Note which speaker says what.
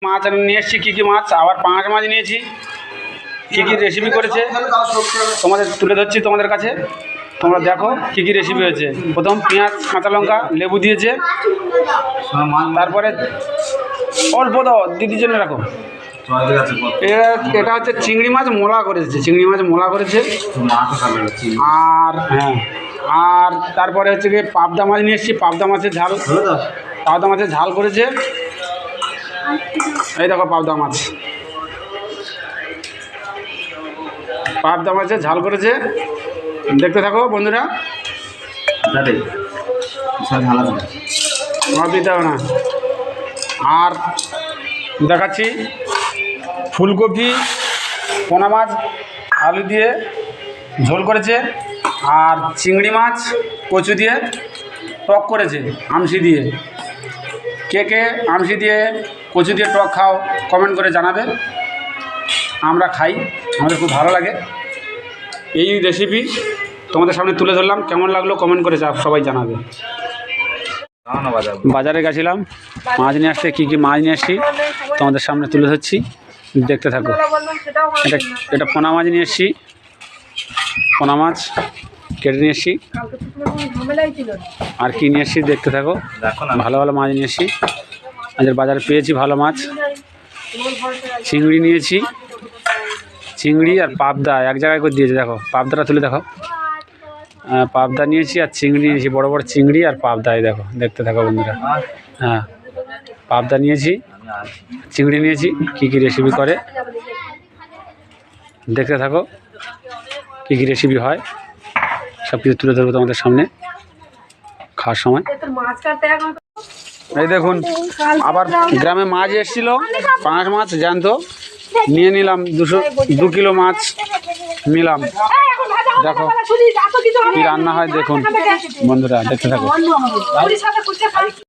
Speaker 1: মাছ নিয়ে এসেছি, কী কী মাছ, আবার পাঙাশ মাছ নিয়েছি। কী কী রেসিপি করেছে তোমাদের তুলে ধরছি তোমাদের কাছে, তোমরা দেখো কী কী রেসিপি হয়েছে। প্রথম পেঁয়াজ, কাঁচা লঙ্কা, লেবু দিয়েছে, তারপরে অল্প দাও দিদির জন্য রাখো। এটা হচ্ছে চিংড়ি মাছ মোলা করেছে, চিংড়ি মাছ মোলা করেছে। আর হ্যাঁ, আর তারপরে হচ্ছে গিয়ে পাবদা মাছ নিয়ে এসেছি, পাবদা মাছের ঝাল, পাবদা মাছের ঝাল করেছে। এই দেখো পাবদা মাছ, পাবদা মাছের ঝাল করেছে, দেখতে থাকো বন্ধুরা। দিতে হবে না। আর দেখাচ্ছি ফুলকপি, পোনা মাছ আলু দিয়ে ঝোল করেছে, আর চিংড়ি মাছ কচু দিয়ে টক করেছে আমসি দিয়ে। কে কে আমসি দিয়ে কচু দিয়ে টক খাও কমেন্ট করে জানাবে। আমরা খাই, আমাদের খুব ভালো লাগে। এই রেসিপি তোমাদের সামনে তুলে ধরলাম, কেমন লাগলো কমেন্ট করে সবাই জানাবে। বাজারে গেছিলাম মাছ নিয়ে আসতে, কী কী মাছ নিয়ে আসছি তোমাদের সামনে তুলে ধরছি, দেখতে থাকো। এটা পোনা মাছ নিয়ে এসছি, পোনা মাছ কেটে নিয়ে এসছি। আর কি নিয়ে এসছি দেখতে থাকো, ভালো ভালো মাছ নিয়ে এসছি। আজকের বাজারে পেয়েছি ভালো মাছ। চিংড়ি নিয়েছি, চিংড়ি আর পাবদা এক জায়গায় করে দিয়েছে, দেখো পাবদাটা তুলে দেখো। পাবদা নিয়েছি আর চিংড়ি নিয়েছি, বড় বড় চিংড়ি আর পাবদাই দেখো, দেখতে থাকো বন্ধুরা। হ্যাঁ, পাবদা নিয়েছি, চিংড়ি নিয়েছি, কী কী রেসিপি করে দেখতে থাকো, কী কী রেসিপি হয় সব কিছু তুলে ধরবো তোমাদের সামনে খাওয়ার সময়। এই দেখুন, আবার গ্রামে মাছ এসেছিল, পাঙাশ মাছ জ্যান্ত, নিয়ে নিলাম 2 কিলো মাছ নিলাম। দেখো কি রান্না হয় দেখুন বন্ধুরা, দেখতে থাকো।